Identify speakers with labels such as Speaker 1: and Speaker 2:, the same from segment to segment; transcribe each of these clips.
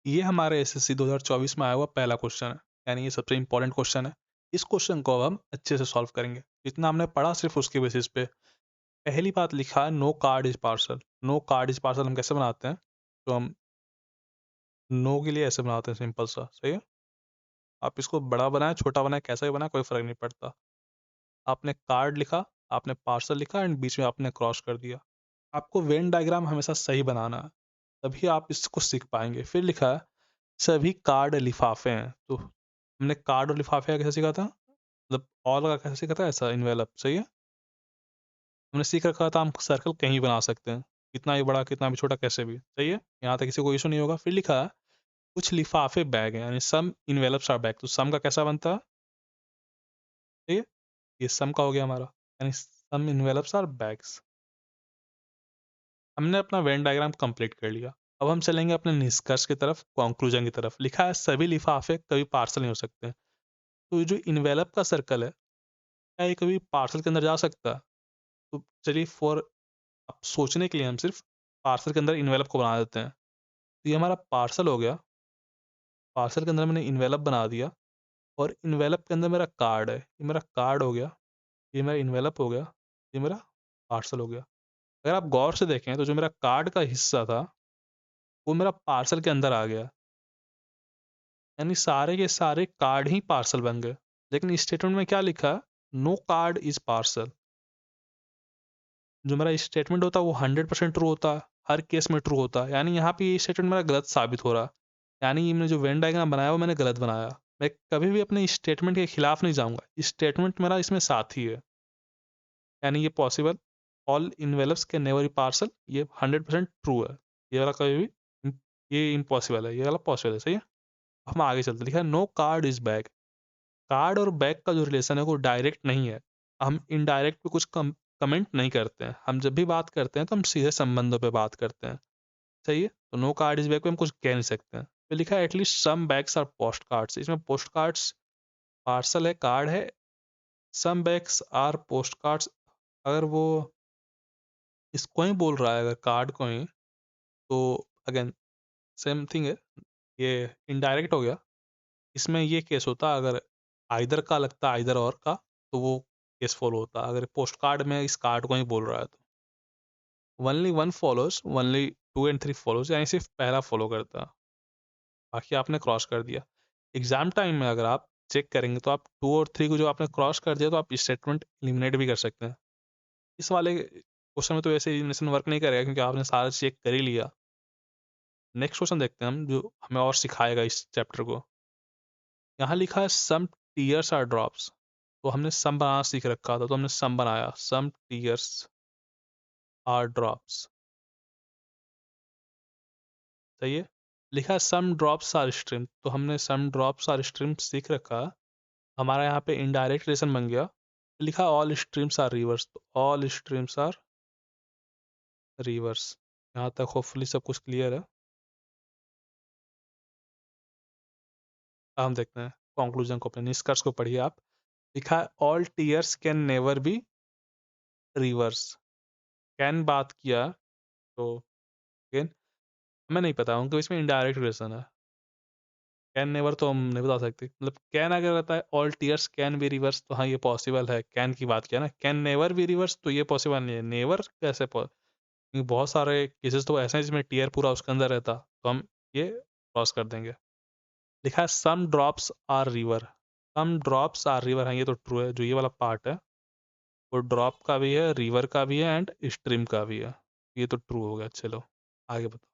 Speaker 1: ये हमारे एसएससी 2024 में आया हुआ पहला क्वेश्चन है, यानी ये सबसे इंपॉर्टेंट क्वेश्चन है। इस क्वेश्चन को अब हम अच्छे से सॉल्व करेंगे। जितना हमने पढ़ा सिर्फ उसके बेसिस पे। पहली बात लिखा है no card is parcel. No card is parcel हम कैसे बनाते हैं? तो हम नो के लिए ऐसे बनाते हैं, सिंपल सा, सही है। आप इसको बड़ा बनाए, छोटा बनाए, कैसा भी बनाए, कोई फर्क नहीं पड़ता। आपने कार्ड लिखा, आपने पार्सल लिखा एंड बीच में आपने क्रॉस कर दिया। आपको वेन डायग्राम हमेशा सही बनाना है, तभी आप इसको सीख पाएंगे। फिर लिखा है सभी कार्ड लिफाफे हैं। तो हमने कार्ड और लिफाफे का कैसे सीखा था, मतलब ऑल का कैसे सीखा था, ऐसा इन्वेलप, सही है। हमने सीख रखा था हम सर्कल कहीं बना सकते हैं, कितना भी बड़ा कितना भी छोटा कैसे भी, सही है। यहाँ तक किसी को इशू नहीं होगा। फिर लिखा है कुछ लिफाफे बैग हैं, यानी सम इन्वेलप्स आर बैग। तो सम का कैसा बनता है, ठीक है, ये सम का हो गया हमारा, यानी सम इन्वेलप्स आर बैग्स। हमने अपना वेन डायग्राम कंप्लीट कर लिया। अब हम चलेंगे अपने निष्कर्ष की तरफ, कंक्लूजन की तरफ। लिखा है सभी लिफाफे कभी पार्सल नहीं हो सकते। तो ये जो इन्वेलप का सर्कल है, क्या ये कभी पार्सल के अंदर जा सकता है? तो चलिए, फॉर अब सोचने के लिए हम सिर्फ पार्सल के अंदर इन्वेलप को बना देते हैं। तो ये हमारा पार्सल हो गया। पार्सल के अंदर मैंने इन्वेलप बना दिया, और इन्वेलप के अंदर मेरा कार्ड है। ये मेरा कार्ड हो गया, ये मेरा इन्वेलप हो गया, ये मेरा पार्सल हो गया। अगर आप गौर से देखें तो जो मेरा कार्ड का हिस्सा था वो मेरा पार्सल के अंदर आ गया, यानी सारे के सारे कार्ड ही पार्सल बन गए। लेकिन इस स्टेटमेंट में क्या लिखा है, नो कार्ड इज पार्सल। जो मेरा स्टेटमेंट होता है वो 100% ट्रू होता है, हर केस में ट्रू होता है। यानी यहाँ पे ये स्टेटमेंट मेरा गलत साबित हो रहा है। यानी ये मैंने जो वेन डायग्राम बनाया वो मैंने गलत बनाया। मैं कभी भी अपने स्टेटमेंट के खिलाफ नहीं जाऊंगा, स्टेटमेंट मेरा इसमें साथी है। यानी ये possible, all envelopes can never be parcel, ये 100% ट्रू है। ये वाला कभी भी ये इम्पॉसिबल है, ये वाला पॉसिबल है, सही है। हम आगे चलते, लिखा है no card is bag. Card और बैग का जो रिलेशन है वो डायरेक्ट नहीं है। हम इनडायरेक्ट पे कुछ कमेंट नहीं करते हैं। हम जब भी बात करते हैं तो हम सीधे संबंधों पे बात करते हैं, सही है। तो नो कार्ड इज बैग पे हम कुछ कह नहीं सकते हैं। फिर लिखा है at least some bags are post cards. इसमें पोस्ट कार्ड्स पार्सल है, कार्ड है। Some bags are post cards, अगर वो इसको ही बोल रहा है, अगर कार्ड को ही, तो अगेन सेम थिंग है, ये इनडायरेक्ट हो गया। इसमें ये केस होता अगर आइदर का लगता, आइदर और का, तो वो केस फॉलो होता। अगर पोस्ट कार्ड में इस कार्ड को ही बोल रहा है तो only one follows, only two and three follows, यानी सिर्फ पहला फॉलो करता है, बाकी आपने क्रॉस कर दिया। एग्जाम टाइम में अगर आप चेक करेंगे तो आप टू और थ्री को जो आपने क्रॉस कर दिया तो आप स्टेटमेंट एलिमिनेट भी कर सकते हैं। इस वाले क्वेश्चन में तो ऐसे एलिमिनेशन वर्क नहीं करेगा क्योंकि आपने सारा चेक कर ही लिया। नेक्स्ट क्वेश्चन देखते हैं हम, जो हमें और सिखाएगा इस चैप्टर को। यहाँ लिखा है सम टीयर्स आर ड्रॉप्स। तो हमने सम बनाना सीख रखा था, तो हमने सम बनाया, सम टीयर्स आर ड्रॉप्स, सही है। लिखा है सम ड्रॉप्स आर स्ट्रीम। तो हमने सम ड्रॉप्स आर स्ट्रीम सीख रखा। हमारा यहाँ पे इनडायरेक्ट रिलेशन बन गया। लिखा ऑल स्ट्रीम्स आर रिवर्स। तो ऑल स्ट्रीम्स आर रिवर्स। यहाँ तक होपफुली सब कुछ क्लियर है। अब हम देखते हैं कंक्लूजन को, अपने निष्कर्ष को पढ़िए आप। लिखा है all tears can never be reverse. Can बात किया तो अगेन हमें नहीं पता, उनको इसमें इनडायरेक्ट रिलेशन है। कैन नेवर तो हम नहीं बता सकते, मतलब कैन अगर रहता है all tears can be reverse, तो हाँ ये पॉसिबल है। कैन की बात किया ना, कैन नेवर बी रिवर्स, तो ये पॉसिबल नहीं है। नेवर कैसे क्योंकि बहुत सारे केसेस तो ऐसे हैं जिसमें टीयर पूरा उसके अंदर रहता, तो हम ये क्रॉस कर देंगे। लिखा है some drops are river. Some drops are river, हाँ ये तो ट्रू है। जो ये वाला पार्ट है वो ड्रॉप का भी है, रिवर का भी है एंड स्ट्रीम का भी है। ये तो ट्रू हो गया। चलो आगे बताओ।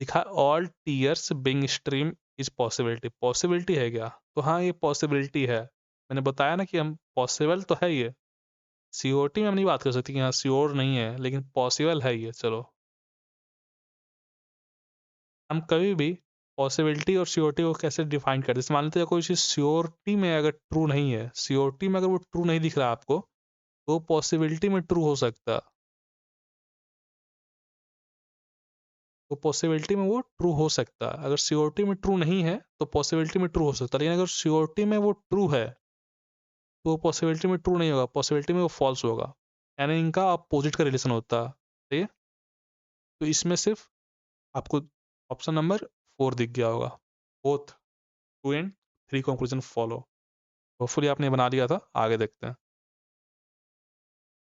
Speaker 1: लिखा है all tiers being stream is possibility. Possibility है क्या? तो हाँ ये पॉसिबिलिटी है। मैंने बताया ना कि हम पॉसिबल तो है ये। सीओटी में हम नहीं बात कर सकते कि हाँ श्योर नहीं है, लेकिन पॉसिबल है ये। चलो, हम कभी भी पॉसिबिलिटी और श्योरिटी को कैसे डिफाइन करते हैं? जैसे मान लेते हैं कोई चीज़ श्योरिटी में अगर ट्रू नहीं है, श्योरिटी में अगर वो ट्रू नहीं दिख रहा आपको, तो पॉसिबिलिटी में ट्रू हो सकता है। तो पॉसिबिलिटी में वो ट्रू हो सकता है। अगर श्योरिटी में ट्रू नहीं है तो पॉसिबिलिटी में ट्रू हो सकता है। लेकिन अगर श्योरिटी में वो ट्रू है तो पॉसिबिलिटी में ट्रू नहीं होगा, पॉसिबिलिटी में वो फॉल्स होगा। यानी इनका अपोजिट का रिलेशन होता है, ठीक है। तो इसमें सिर्फ आपको ऑप्शन नंबर 4 दिख गया होगा। Both 2 and 3 conclusion follow. Hopefully आपने बना लिया था, आगे देखते हैं।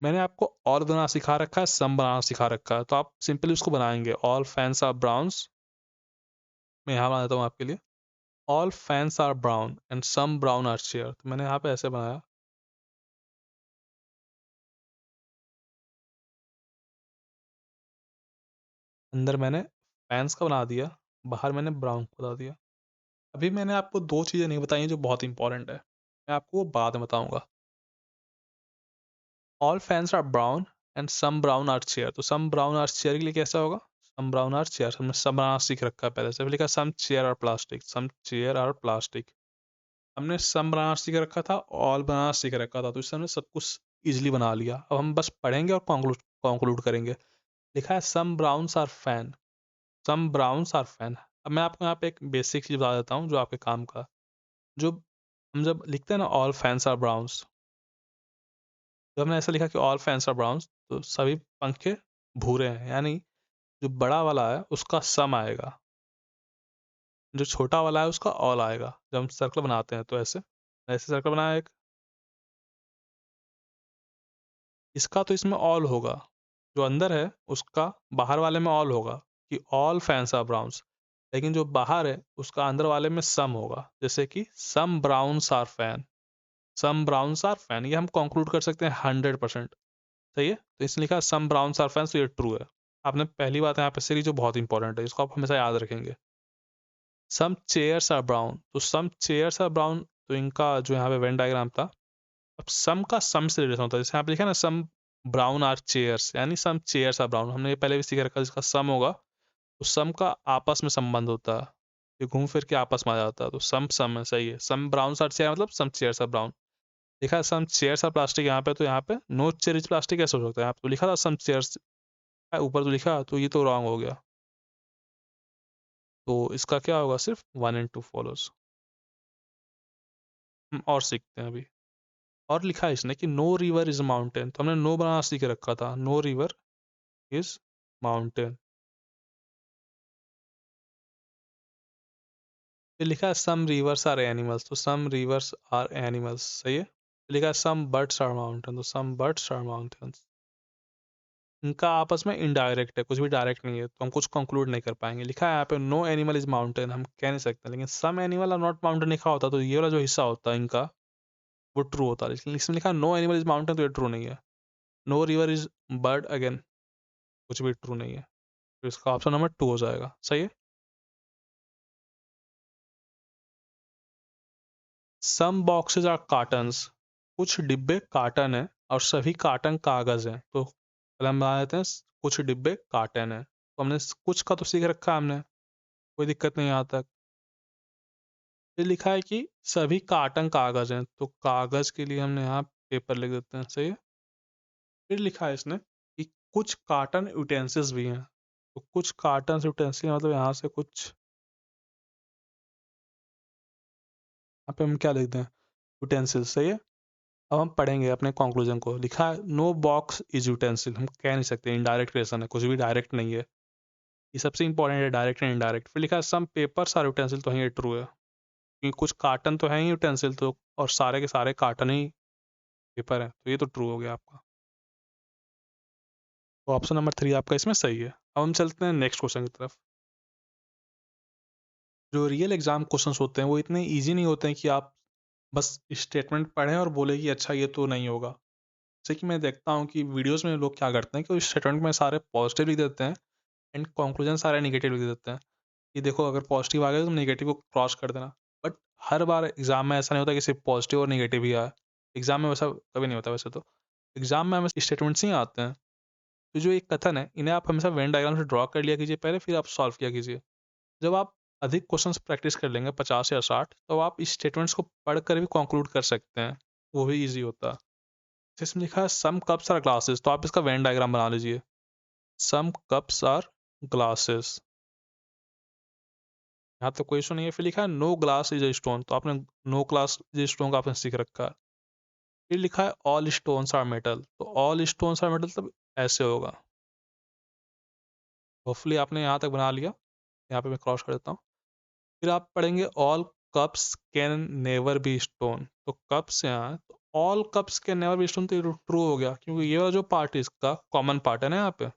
Speaker 1: मैंने आपको ऑल बनाना सिखा रखा है, सम बनाना सिखा रखा है, तो आप सिंपली उसको बनाएंगे। ऑल फैंस आर ब्राउन्स, मैं यहाँ बना देता हूँ आपके लिए। All fans are brown and some brown are chair, तो मैंने यहाँ पे ऐसे बनाया। अंदर मैंने फैंस का बना दिया, बाहर मैंने ब्राउन को बता दिया। अभी मैंने आपको 2 चीज़ें नहीं बताई हैं जो बहुत इंपॉर्टेंट है, मैं आपको वो बाद में बताऊंगा। All fans are brown and some brown are chair, तो सम ब्राउन आर चेयर के लिए कैसा होगा? सम ब्राउन आर चेयर, हमने सब बनाना सीख रखा है पहले से। लिखा some chair are plastic, some chair are plastic. हमने सम बनाना सीख रखा था, ऑल बनाना सीख रखा था, तो इससे हमने सब कुछ इजीली बना लिया। अब हम बस पढ़ेंगे और कंक्लूड करेंगे। लिखा है some browns are fan, some browns are fan. अब मैं आपको यहाँ पे एक बेसिक चीज़ बता देता हूँ जो आपके काम का। जो हम जब लिखते हैं ना ऑल फैंस आर ब्राउन्स, जब हमने ऐसा लिखा कि ऑल फैंस आर ब्राउन्स, तो सभी पंखे भूरे हैं, यानी जो बड़ा वाला है उसका सम आएगा, जो छोटा वाला है उसका ऑल आएगा। जब हम सर्कल बनाते हैं तो ऐसे ऐसे सर्कल बनाया एक, इसका तो इसमें ऑल होगा, जो अंदर है उसका बाहर वाले में ऑल होगा कि ऑल फैंस आर ब्राउन्स। लेकिन जो बाहर है उसका अंदर वाले में सम होगा, जैसे कि some browns are fan, some browns are fan. ये हम कंक्लूड कर सकते हैं 100%। सही है, तो इसने लिखा सम ब्राउन्स आर फैन, तो ये ट्रू है। आपने पहली बात यहाँ पे सीखी जो बहुत इंपॉर्टेंट है, इसको आप हमेशा याद रखेंगे। सम चेयर्स आर ब्राउन, तो सम चेयर्स आर ब्राउन, तो इनका जो यहाँ पे वेन डायग्राम था, अब सम का सम से रिलेशन होता है। जैसे यहाँ पे लिखा है ना सम ब्राउन आर चेयर्स, यानी सम चेयर्स आर ब्राउन, हमने ये पहले भी सीख रखा है। जिसका सम होगा तो सम का आपस में संबंध होता है, ये घूम फिर के आपस में आ जाता है, तो सम सम है। सही है, सम ब्राउन आर चेयर मतलब सम चेयर्स आर ब्राउन। लिखा है सम चेयर्स आर प्लास्टिक यहाँ पे, तो यहाँ पे नो चेयर इज प्लास्टिक कैसे हो सकता है? यहाँ पे तो लिखा था सम चेयर्स, ऊपर तो लिखा, तो ये तो रॉन्ग हो गया। तो इसका क्या होगा? सिर्फ 1 एंड 2 फॉलोज। हम और सीखते हैं अभी। और लिखा है इसने कि नो रिवर इज माउंटेन, तो हमने नो बनाना सीख रखा था, नो रिवर इज माउंटेन। फिर लिखा है सम रिवर्स आर एनिमल्स, तो सम रिवर्स आर एनिमल्स। सही है। फिर लिखा है सम बर्ड्स आर माउंटेन, तो सम बर्ड्स आर माउंटेन्स। इनका आपस में इनडायरेक्ट है, कुछ भी डायरेक्ट नहीं है, तो हम कुछ कंक्लूड नहीं कर पाएंगे। लिखा है यहाँ पे नो एनिमल इज माउंटेन, हम कह नहीं सकते, लेकिन some animal are not mountain लिखा होता तो ये वाला जो हिस्सा होता है इनका वो ट्रू होता है। लेकिन इसमें लिखा है नो एनिमल इज माउंटेन, तो ये ट्रू नहीं है। No river is bird, again कुछ भी ट्रू नहीं है, तो इसका ऑप्शन नंबर 2 हो जाएगा। सही है। सम बॉक्सेज आर कार्टन्स, कुछ डिब्बे कार्टन है और सभी कार्टन कागज हैं, तो पहले हम बता देते हैं कुछ डिब्बे कार्टन है, तो हमने कुछ का तो सीख रखा है हमने, कोई दिक्कत नहीं यहाँ तक। फिर लिखा है कि सभी कार्टन कागज हैं, तो कागज के लिए हमने यहाँ पेपर लिख देते हैं। सही है। फिर लिखा है इसने कि कुछ कार्टन यूटेंसिल्स भी हैं, तो कुछ कार्टन यूटेंसिल मतलब यहाँ से कुछ, यहाँ पे हम क्या लिखते हैं? यूटेंसिल्स। सही है। अब हम पढ़ेंगे अपने कंक्लूजन को। लिखा है नो बॉक्स इज यूटेंसिल, हम कह नहीं सकते, इनडायरेक्ट रिलेशन है, कुछ भी डायरेक्ट नहीं है। ये सबसे इंपॉर्टेंट है, डायरेक्ट एंड इनडायरेक्ट। फिर लिखा है सम पेपर्स आर यूटेंसिल, तो ये ट्रू है, क्योंकि कुछ कार्टन तो है ही यूटेंसिल, तो और सारे के सारे कार्टन ही पेपर है, तो ये तो ट्रू हो गया आपका। तो ऑप्शन नंबर 3 आपका इसमें सही है। अब हम चलते हैं नेक्स्ट क्वेश्चन की तरफ। जो रियल एग्जाम क्वेश्चन होते हैं वो इतने ईजी नहीं होते हैं कि आप बस स्टेटमेंट पढ़ें और बोले कि अच्छा ये तो नहीं होगा। जैसे कि मैं देखता हूँ कि वीडियोस में लोग क्या करते हैं कि उस स्टेटमेंट में सारे पॉजिटिव लिख देते हैं एंड कंक्लूजन सारे नेगेटिव लिख देते हैं कि देखो अगर पॉजिटिव आ गया तो तुम नेगेटिव को क्रॉस कर देना। बट हर बार एग्जाम में ऐसा नहीं होता कि सिर्फ पॉजिटिव और नेगेटिव ही आए। एग्जाम में वैसा कभी नहीं होता। वैसे तो एग्जाम में हमें स्टेटमेंट्स ही आते हैं, तो जो एक कथन है इन्हें आप हमेशा वेन डायग्राम से ड्रॉ कर लिया कीजिए पहले, फिर आप सॉल्व किया कीजिए। जब आप अधिक क्वेश्चंस प्रैक्टिस कर लेंगे 50 या 60, तो आप इस स्टेटमेंट्स को पढ़कर भी कंक्लूड कर सकते हैं, वो भी ईजी होता है। इसमें लिखा है सम कप्स आर ग्लासेस, तो आप इसका वेन डायग्राम बना लीजिए। सम कप्स आर ग्लासेस, यहाँ तो कोई इशू नहीं है। फिर लिखा है no glass is a stone, तो आपने no glass is a stone का आपने सीख रखा है। फिर लिखा है ऑल स्टोन्स आर मेटल, तो ऑल स्टोन्स आर मेटल तब ऐसे होगा। होपफुली आपने यहाँ तक बना लिया। यहाँ पे मैं क्रॉस कर देता हूँ। फिर आप पढ़ेंगे all cups can never B stone, तो कप्स यहाँ तो all cups can never B stone तो ट्रू हो गया, क्योंकि ये वाला जो पार्ट है इसका कॉमन पार्ट है ना यहाँ पे,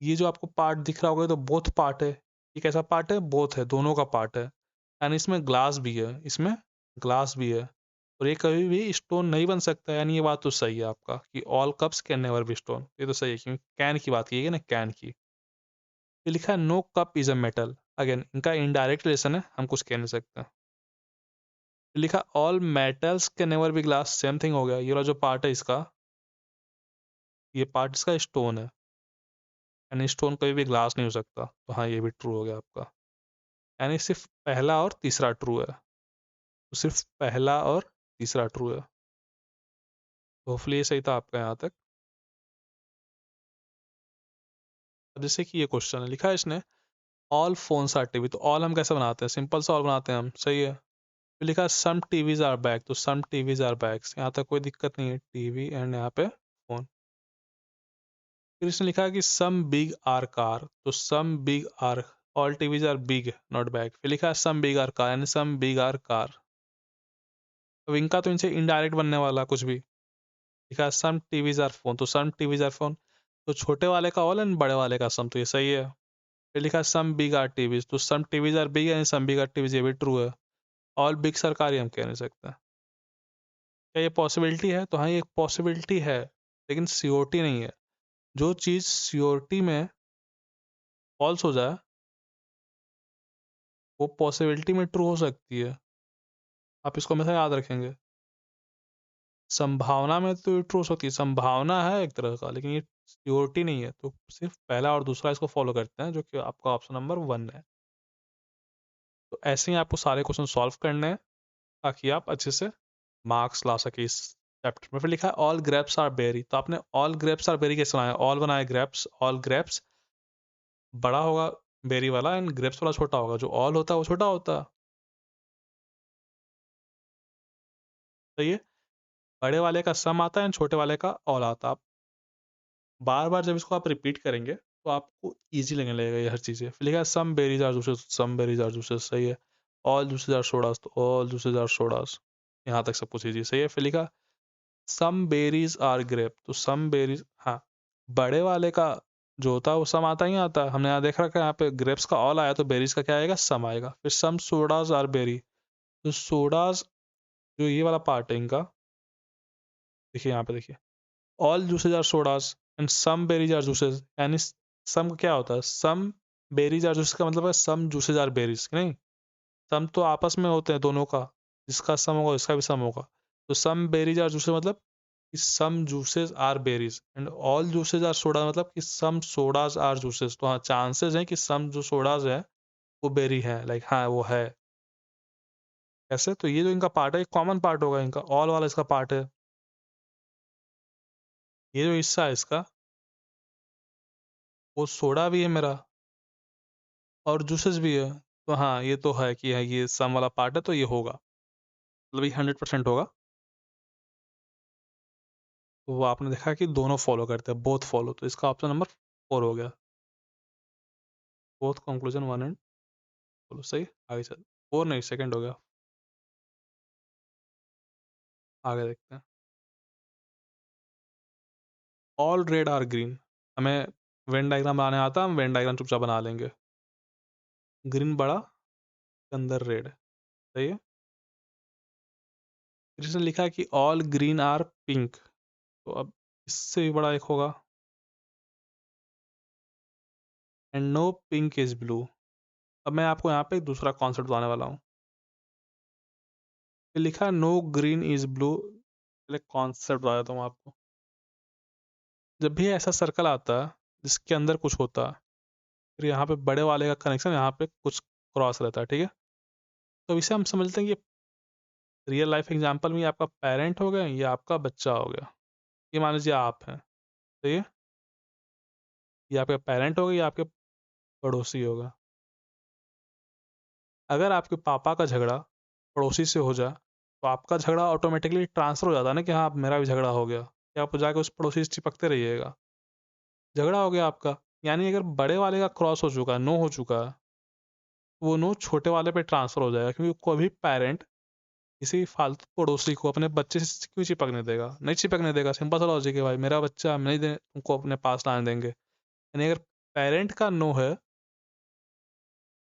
Speaker 1: ये जो आपको पार्ट दिख रहा होगा तो बोथ पार्ट है। ये कैसा पार्ट है? बोथ है, दोनों का पार्ट है। यानी इसमें ग्लास भी है, इसमें ग्लास भी है, और ये कभी भी स्टोन नहीं बन सकता है। यानी ये बात तो सही है आपका कि all cups can never B stone, ये तो सही है, क्योंकि कैन की बात की गई ना, कैन की। ये लिखा है no cup is a metal, again इनका इनडायरेक्ट रिलेशन है, हम कुछ कह नहीं सकते। लिखा all metals can never be glass, same thing हो गया। ये वाला जो पार्ट है इसका, ये पार्ट इसका स्टोन है, यानी स्टोन कभी भी ग्लास नहीं हो सकता, तो हाँ ये भी ट्रू हो गया आपका। यानी सिर्फ पहला और तीसरा ट्रू है, तो सिर्फ पहला और तीसरा ट्रू है। होपफुली ये सही था आपका यहाँ तक। अब जैसे कि ये क्वेश्चन है, लिखा है इसने ऑल फोन्स आर टीवी, तो ऑल हम कैसे बनाते हैं? सिंपल सा ऑल बनाते हैं हम, सही है। फिर लिखा है सम टीवीज आर बैक, तो सम टीवीज आर बैक्स, यहाँ तक कोई दिक्कत नहीं है, टीवी एंड यहाँ पे फोन। फिर इसने लिखा है कि सम बिग आर कार, तो some big are, all TVs are big not back. फिर लिखा है सम बिग आर कार, यानी सम बिग आर कार। अब इनका तो इनसे इनडायरेक्ट बनने वाला कुछ भी। लिखा है सम टीवीज आर फोन, तो सम टीवीज आर फोन, तो छोटे वाले का ऑल एंड बड़े वाले का सम, तो ये सही है। फिर लिखा है सम बिग आर टीवीज, तो सम टीवीज आर बिग यानी सम बिग आर टीवीज, ये भी ट्रू है। ऑल बिग सरकारी हम कह नहीं सकते। क्या ये पॉसिबिलिटी है? तो हाँ ये एक पॉसिबिलिटी है, लेकिन सियोरिटी नहीं है। जो चीज़ सियोरिटी में फॉल्स हो जाए वो पॉसिबिलिटी में ट्रू हो सकती है, आप इसको हमेशा याद रखेंगे। संभावना में तो ट्रू हो सकती है, संभावना है एक तरह का, लेकिन ये सियोरिटी नहीं है, तो सिर्फ पहला और दूसरा इसको फॉलो करते हैं, जो कि आपका ऑप्शन नंबर 1 है। तो ऐसे ही आपको सारे क्वेश्चन सॉल्व करने हैं, ताकि आप अच्छे से मार्क्स ला सके इस चैप्टर में। फिर लिखा है ऑल ग्रेप्स आर बेरी, तो आपने ऑल ग्रेप्स आर बेरी कैसे बनाया? ऑल बनाया ग्रेप्स, ऑल ग्रेप्स बड़ा होगा बेरी वाला, एंड ग्रेप्स वाला छोटा होगा, जो ऑल होता है वो छोटा होता है, सही है। बड़े वाले का सम आता है एंड छोटे वाले का ऑल आता है। आप बार बार जब इसको आप रिपीट करेंगे तो आपको ईजी लगने लगेगा ये हर चीज़ें। फिर लिखा है some berries are juices, some berries are juices, सही है। ऑल जूसेस आर सोडास, तो ऑल जूसेस आर सोडास, यहाँ तक सब कुछ ईजी, सही है। फिर लिखा सम बेरीज आर ग्रेप, तो सम बेरीज, हाँ बड़े वाले का जो होता है वो सम आता ही आता है, हमने यहाँ देख रखा है, यहाँ पे ग्रेप्स का ऑल आया तो बेरीज का क्या आएगा? सम आएगा। फिर सम सोडाज आर बेरी, तो सोडाज जो ये वाला पार्ट है इनका, देखिए यहाँ पे देखिए, all juices are sodas and some berries are juices, यानी सम का क्या होता है? सम बेरीज आर जूसेज का मतलब है सम जूसेज आर बेरीज, नहीं? सम तो आपस में होते हैं दोनों का, जिसका सम होगा इसका भी सम होगा, तो सम बेरीज आर जूसेज मतलब कि some juices are berries, and all juices are soda मतलब कि सम सोडाज आर जूसेस। तो हाँ चांसेस हैं कि सम जो सोडाज है वो बेरी है, लाइक हाँ वो है। कैसे? तो ये जो इनका पार्ट है कॉमन पार्ट होगा इनका, ऑल वाला इसका पार्ट है, ये जो हिस्सा है इसका वो सोडा भी है मेरा और जूसेस भी है, तो हाँ ये तो है कि है ये सम वाला पार्ट है, तो ये होगा, मतलब ये 100% होगा। तो वो आपने देखा कि दोनों फॉलो करते हैं, बोथ फॉलो, तो इसका ऑप्शन नंबर 4 हो गया। बोथ कंक्लूजन 1 एंड फॉलो, सही। आगे चल, 4 नहीं, सेकंड हो गया। आगे देखते हैं। ऑल रेड आर ग्रीन, हमें वेन डायग्राम बनाने आता है, हम वेन डायग्राम चुपचाप बना लेंगे। ग्रीन बड़ा, अंदर रेड, सही है। फिर इसने लिखा है कि ऑल ग्रीन आर पिंक, तो अब इससे भी बड़ा एक होगा, and no pink is blue. अब मैं आपको यहाँ पे एक दूसरा कॉन्सेप्ट बताने वाला हूँ। फिर लिखा है नो ग्रीन इज ब्लू, पहले कॉन्सेप्ट बता देता हूँ आपको। जब भी ऐसा सर्कल आता है जिसके अंदर कुछ होता है, फिर यहाँ पे बड़े वाले का कनेक्शन यहाँ पे कुछ क्रॉस रहता है, ठीक है। तो इसे हम समझते हैं कि रियल लाइफ एग्जांपल में ये आपका पेरेंट हो गया, ये आपका बच्चा हो गया, ये मान लीजिए आप हैं, सही है। ये आपका पेरेंट होगा, ये आपके पड़ोसी होगा। अगर आपके पापा का झगड़ा पड़ोसी से हो जाए तो आपका झगड़ा ऑटोमेटिकली ट्रांसफर हो जाता है ना, कि हाँ अब मेरा भी झगड़ा हो गया, कि आप जाके उस पड़ोसी से चिपकते रहिएगा, झगड़ा हो गया आपका। यानी अगर बड़े वाले का क्रॉस हो चुका है, नो हो चुका है, वो नो छोटे वाले पे ट्रांसफ़र हो जाएगा, क्योंकि कोई भी पेरेंट किसी फालतू पड़ोसी को अपने बच्चे से क्यों चिपकने देगा? नहीं चिपकने देगा, सिंपल सा लॉजिक है भाई, मेरा बच्चा हम नहीं दे तुमको अपने पास लाने देंगे। यानी अगर पेरेंट का नो है,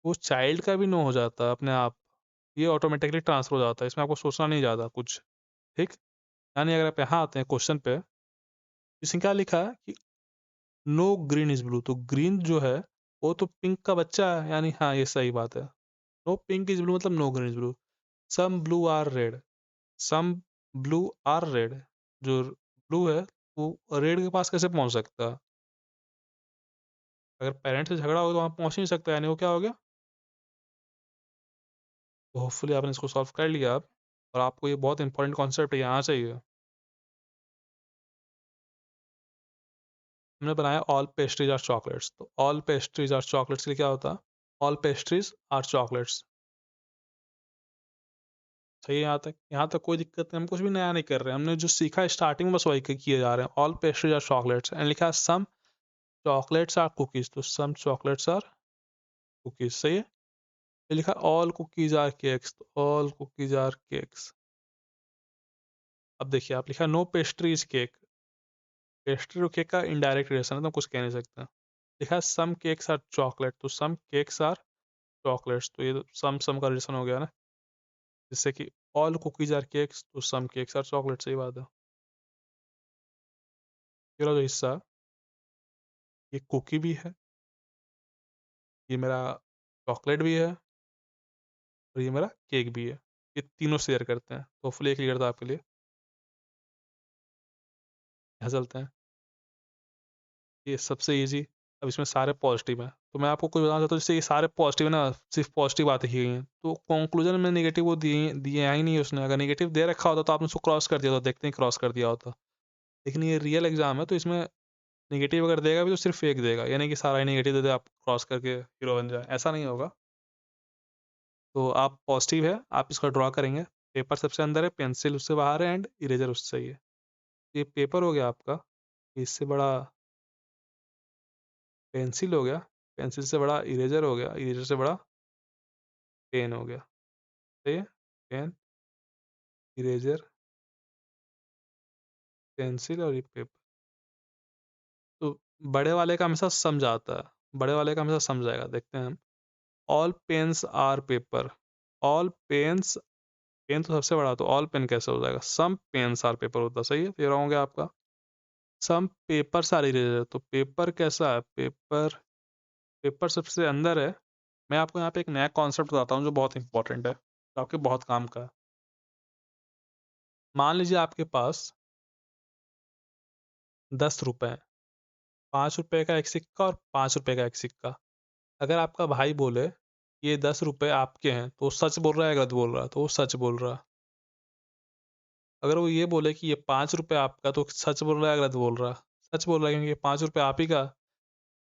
Speaker 1: वो चाइल्ड का भी नो हो जाता है अपने आप। ये ऑटोमेटिकली ट्रांसफ़र हो जाता है, इसमें आपको सोचना नहीं ज़्यादा कुछ, ठीक? यानी अगर आप यहाँ आते हैं क्वेश्चन पे, इसमें क्या लिखा है कि नो ग्रीन इज़ ब्लू, तो ग्रीन जो है, वो तो पिंक का बच्चा है, यानी हाँ, ये सही बात है। नो पिंक इज़ ब्लू मतलब no green is blue. Some blue are red, some blue are red, जो ब्लू है, वो रेड के पास कैसे पहुँच सकता है? अगर पेरेंट्स से झगड़ा हो तो वहाँ पहुँच ही नहीं सकता, यानी वो क्या हो गया? तो होपफुली आपने इसको सॉल्व कर लिया अब, और आपको ये बहुत इंपॉर्टेंट कॉन्सेप्ट ये आना चाहिए। हमने बनाया ऑल पेस्ट्रीज आर चॉकलेट्स, तो ऑल पेस्ट्रीज आर चॉकलेट्स के लिए क्या होता है? All pastries are chocolates. सही है यहाँ तक कोई दिक्कत नहीं, हम कुछ भी नया नहीं कर रहे हैं, हमने जो सीखा है स्टार्टिंग में बस वही किए जा रहे हैं। All pastries are chocolates and लिखा है सम चॉकलेट्स आर कुकीज, तो सम चॉकलेट्स आर कुकीज, सही है। ये लिखा ऑल कुकीज आर केक्स, तो ऑल कुकीज आर केक्स। अब देखिए आप लिखा नो पेस्ट्रीज केक, पेस्ट्री और केक का इनडायरेक्ट रिलेशन है, तो हम कुछ कह नहीं सकते। लिखा है सम केक्स आर चॉकलेट, तो सम केक्स आर चॉकलेट्स, तो ये तो सम का रिलेशन हो गया ना, जिससे कि ऑल कुकीज आर केक्स, तो सम केक्स आर चॉकलेट, सही बात है। ये जो हिस्सा है, ये कुकी भी है, ये मेरा चॉकलेट भी है, और ये मेरा केक भी है। ये तीनों शेयर करते हैं, तो होपफुली ये क्लियर था आपके लिए। यहाँ चलते हैं, ये सबसे ईजी। अब इसमें सारे पॉजिटिव हैं, तो मैं आपको कुछ बताना चाहता हूँ, जैसे ये सारे पॉजिटिव है ना, सिर्फ पॉजिटिव बातें की गई हैं, तो कंक्लूजन में नेगेटिव वो दिए दिए ही नहीं उसने। अगर नेगेटिव दे रखा होता तो आपने उसको क्रॉस कर दिया होता, देखते ही क्रॉस कर दिया होता। लेकिन ये रियल एग्जाम है, तो इसमें नेगेटिव अगर देगा भी तो सिर्फ फेक देगा, यानी कि सारा ही नेगेटिव दे दे आप क्रॉस करके हीरो बन जाए, ऐसा नहीं होगा। तो आप पॉजिटिव है, आप इसका ड्रॉ करेंगे। पेपर सबसे अंदर है, पेंसिल उससे बाहर है, एंड इरेजर उससे ही है। ये पेपर हो गया आपका, इससे बड़ा पेंसिल हो गया, पेंसिल से बड़ा इरेजर हो गया, इरेजर से बड़ा पेन हो गया, सही है। पेन, इरेजर, पेंसिल और ये पेपर। तो बड़े वाले का हमेशा सम जाता है, बड़े वाले का हमेशा सम जाएगा, देखते हैं हम। All pens are paper, all pens, pen तो सबसे बड़ा, तो ऑल पेन कैसे हो जाएगा? सम पेन्स आर पेपर होता, सही है, तो ये रहा हो गया आपका। सम पेपर्स आर इरेजर, तो पेपर कैसा है? पेपर, पेपर सबसे अंदर है। मैं आपको यहाँ पे एक नया कॉन्सेप्ट बताता हूँ जो बहुत इंपॉर्टेंट है, जो आपके बहुत काम का है। मान लीजिए आपके पास 10 रुपए हैं, 5 रुपए का एक सिक्का और 5 रुपए का एक सिक्का। अगर आपका भाई बोले ये 10 रुपए आपके हैं, तो वो सच बोल रहा है गलत बोल रहा है? तो वो सच बोल रहा है। अगर वो ये बोले कि ये 5 रुपए आपका, तो सच बोल रहा है गलत बोल रहा है? सच बोल रहा है, क्योंकि ये 5 रुपए आप ही का।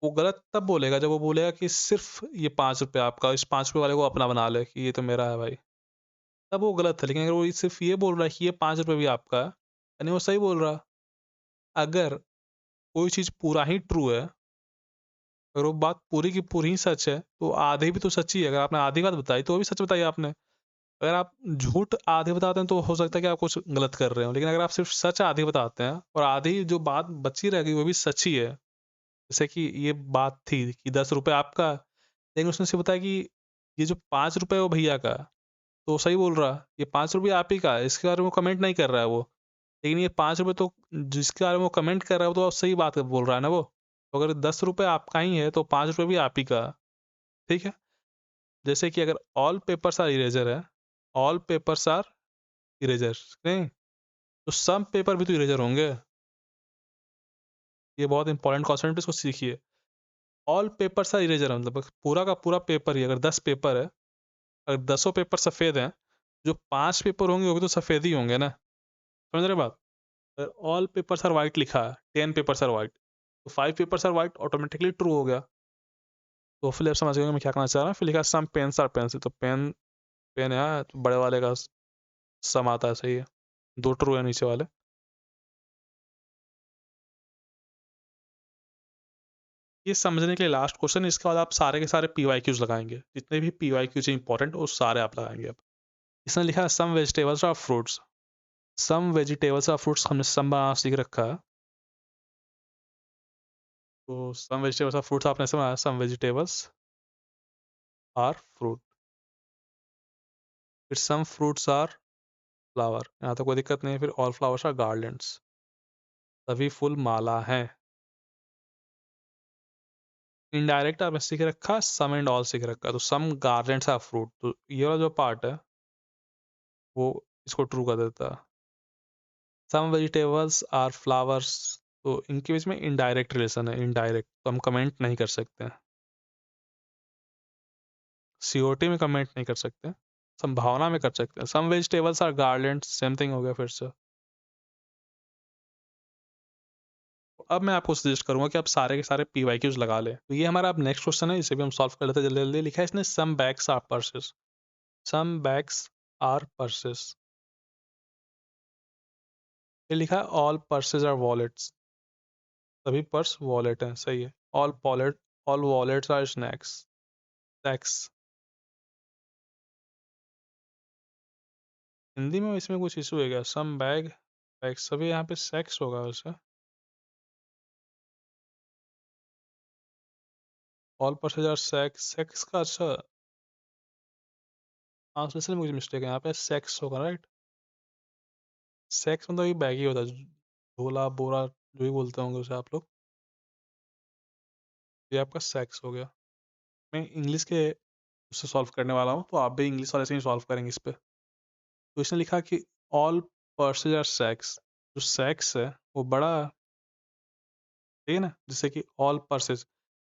Speaker 1: वो गलत तब बोलेगा जब वो बोलेगा कि सिर्फ ये 5 रुपए आपका, इस 5 रुपए वाले को अपना बना ले कि ये तो मेरा है भाई, तब वो गलत है। लेकिन अगर वो सिर्फ ये बोल रहा है कि ये 5 रुपए भी आपका है, यानी वो सही बोल रहा है। अगर कोई चीज़ पूरा ही ट्रू है, अगर वो बात पूरी की पूरी ही सच है, तो आधी भी तो सच ही है। अगर आपने आधी बात बताई तो वो भी सच बताई आपने। अगर आप झूठ आधे बताते हैं तो हो सकता है कि आप कुछ गलत कर रहे हो, लेकिन अगर आप सिर्फ सच आधी बताते हैं और आधी जो बात बची रह गई वो भी सच ही है, जैसे कि ये बात थी कि 10 रुपये आपका, लेकिन उसने सिर्फ बताया कि ये जो 5 रुपये है वो भैया का है, तो वो सही बोल रहा है, ये 5 रुपये आप ही का है, इसके बारे में वो कमेंट नहीं कर रहा है वो। लेकिन ये 5 रुपये तो जिसके बारे में वो कमेंट कर रहा है वो तो सही बात बोल रहा है ना वो। तो अगर 10 रुपये आपका ही है तो 5 रुपये भी आप ही का है, ठीक है। जैसे कि अगर ऑल पेपर्स आर इरेजर है, ऑल पेपर्स आर इरेजर नहीं, तो सम पेपर भी तो इरेजर होंगे। ये बहुत इंपॉर्टेंट कॉन्सेप्ट, इसको सीखिए। ऑल पेपर्स आर इरेजर मतलब पूरा का पूरा पेपर ही, अगर 10 पेपर है, अगर 10 पेपर सफ़ेद हैं, जो 5 पेपर होंगे वो भी तो सफ़ेद ही होंगे ना, समझ रहे बात? अगर ऑल पेपर्स आर वाइट लिखा है, 10 पेपर्स आर वाइट, तो 5 papers are white automatically true हो गया। तो फिर आप समझ गए मैं क्या कहना चाह रहा हूँ। फिर लिखा सम पेन्स आर पेंसिल, तो पेन, पेन है तो बड़े वाले का सम आता है, सही है, दो ट्रू है नीचे वाले। ये समझने के लिए लास्ट क्वेश्चन, इसके बाद आप सारे के सारे PYQs लगाएंगे, जितने भी PYQs इंपॉर्टेंट वो सारे आप लगाएंगे। अब इसने लिखा है सम वेजिटेबल्स और फ्रूट्स। सम वेजिटेबल्स और फ्रूट्स हमने सम बनाना सीख रखा है, तो सम वेजिटेबल्स और फ्रूट्स आपने ऐसे बनाया, सम वेजिटेबल्स आर फ्रूट, फिर सम फ्रूट्स आर फ्लावर, यहाँ तो कोई दिक्कत नहीं है, फिर ऑल फ्लावर्स आर गार्लैंड्स, सभी फूल माला हैं। इनडायरेक्ट आपने सीख रखा, सम एंड ऑल सीख रखा, तो सम गार्लैंड्स आर फ्रूट, तो ये वाला जो पार्ट है वो इसको ट्रू कर देता है। सम वेजिटेबल्स आर फ्लावर्स, तो इनके बीच में इनडायरेक्ट रिलेशन है, इनडायरेक्ट तो हम कमेंट नहीं कर सकते हैं, सीओटी में कमेंट नहीं कर सकते, संभावना में कर सकते हैं। Some vegetables are garland, same thing हो गया फिर से। अब मैं आपको सजेस्ट करूंगा कि आप सारे के सारे PYQs लगा लें, तो ये हमारा अब नेक्स्ट क्वेश्चन है, इसे भी हम सॉल्व कर लेते हैं जल्दी जल्दी। लिखा है इसने some bags are purses, some bags are purses, ये लिखा है ऑल पर्सेस आर वॉलेट्स, सभी पर्स वॉलेट हैं, सही है। All wallets are snacks, snacks, Hindi में इसमें कुछ इशू है क्या? सम बैग, बैग सभी यहाँ पे सेक्स होगा वैसे, all purses are sacks, sacks का अच्छा ट्रांसलेशन में मुझे मिस्टेक है, यहाँ पे सेक्स होगा राइट। सेक्स मतलब ये बैग ही होता है, झोला बोरा जो भी बोलते होंगे उसे आप लोग, ये आपका सेक्स हो गया। मैं इंग्लिश के उससे सॉल्व करने वाला हूँ, तो आप भी इंग्लिश वाले से ही सॉल्व करेंगे इस पे। तो इसने लिखा कि ऑल पर्सेज आर सेक्स, जो सेक्स है वो बड़ा है, ठीक है ना, जैसे कि ऑल पर्सेज,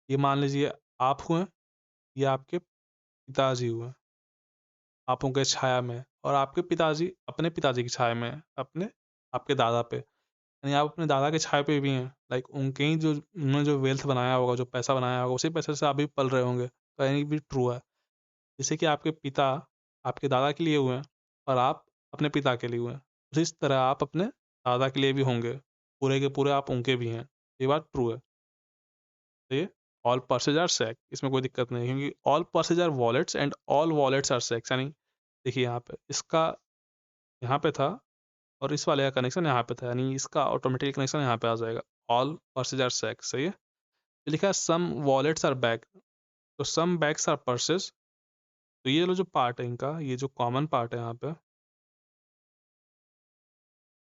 Speaker 1: ये मान लीजिए आप हुए, या आपके पिताजी हुए, आप उनके छाया में, और आपके पिताजी अपने पिताजी की छाया में हैं, अपने आपके दादा पे, यानी आप अपने दादा के छाया पे भी हैं, लाइक उनके ही जो उन्होंने जो वेल्थ बनाया होगा, जो पैसा बनाया होगा, उसी पैसे से आप भी पल रहे होंगे, तो यानी भी ट्रू है। जैसे कि आपके पिता आपके दादा के लिए हुए हैं, और आप अपने पिता के लिए हुए हैं, उसी तरह आप अपने दादा के लिए भी होंगे, पूरे के पूरे आप उनके भी हैं, ये बात ट्रू है। तो ये ऑल पर्सेज आर सेक, इसमें कोई दिक्कत नहीं, क्योंकि all purses are wallets and all wallets are sacks, यानी देखिए यहाँ पे इसका यहाँ पे था, और इस वाले का कनेक्शन यहाँ पे था, यानी इसका ऑटोमेटिक कनेक्शन यहाँ पे आ जाएगा, ऑल पर्सेज आर सेक्स, सही है। तो लिखा है सम वॉलेट्स आर बैग, तो सम बैग्स आर पर्सेस, तो ये जो पार्ट है इनका, ये जो कॉमन पार्ट है यहाँ पे,